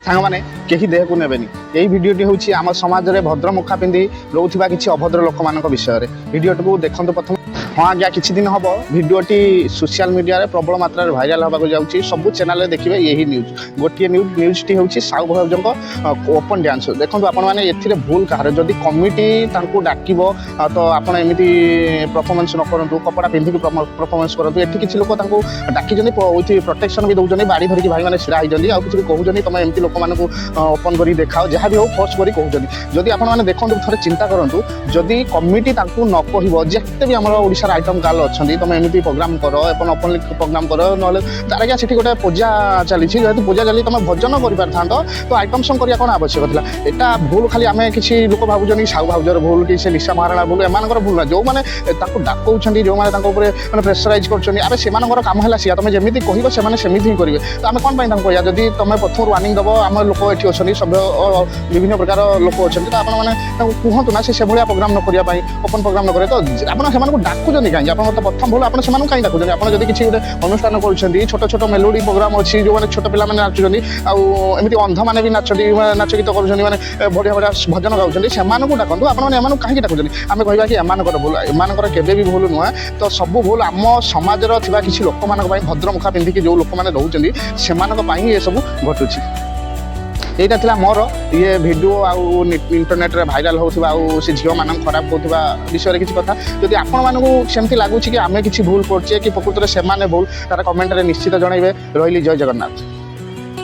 सांग मैंने कहीं देह को नेबेनि यही भिडटी हूँ आम समाज में भद्रमुखा पिंधि रोकवा किसी अभद्र लोक मान विषय भिडटी को देखते प्रथम हाँ आज्ञा किसी दिन हम भिडटी सोशल मीडिया प्रबल मात्रा भाइराल होगा जाऊँगी सबू चैनल देखिए यही न्यूज गोटे न्यूजटी हूँ साहू भाउज ओपन डांस देखो आपने भूल कहार जदि कमिटी डाक तो आपड़ एमती परफॉर्मेंस न करूँ कपड़ा पिंधिक परफॉर्मेंस करूँ ये किसी लोक डाकी प्रोटेक्शन भी दौरान बाड़ी धरिकी भाई मैंने छिड़ा होती आउ किसी कहते तुम एमती लोक मानक ओपन कर देखाओ जहाँ भी हो फोर्स कर कहते जदि आपने देखो थे चिंता करूँ जदि कमिटी न कह जिते भी आम ओडार आइटम गार्ल अच्छा तुम एमती प्रोग्राम कर ओपनली प्रोग्राम कर ना तार क्या से गोटे पूजा चली जेहतु पूजा चली तुम भजन कर तो आइटम सॉन्ग करने कौन आवश्यक था यहाँ भूल खाली आम किसी लोक भावुन साहू भाउजर भूल कि निशा महाराणा भूल एम भूल ना जो मैंने डाकौन जो मैंने प्रेसराइज कर कम है सी तुम जमी कह सेमती ही करेंगे तो आम कौन कह जब तुम प्रथम वार्निंग दब आम लोक ये अच्छे सब विभिन्न प्रकार लोक अच्छे तो आपने कहतु ना से भाया प्रोग्राम न करने ओपन प्रोग्राम न करे तो आपको डाकुं कहीं आप प्रथम भूल आपको कहीं डाकुं आप किसी गोटे अनुष्ठान कर छोट छोट मेलोडी प्रोग्राम अच्छी जो मैंने छोट पिला नाचुं आमती अंध मैंने भी नाच नाच गीत कर बढ़िया बढ़िया भजन गाँव से डाकू आपने कहीं डाकुं आम कहवा कि एमानकर भूल एमानकर केवे भी भूल नुहे तो सब भूल आम समाजर थिबा किसी लोक मान भद्रमुखा पिंधिकी जो लोक मैंने रोचे से ये सब घटुची यहीटा था मोर ये भिडियो आउ इंटरनेट रे भाइराल होउथिबा आउ से झियो मान खराब होउथिबा विषय किसी कथा जदि आपण मानकू सेमती लागुची कि आमे किसी भूल करछे कि प्रकृत रे सेमाने भूल तार कमेंट रे निश्चित जणाइबे रहिली जय जगन्नाथ।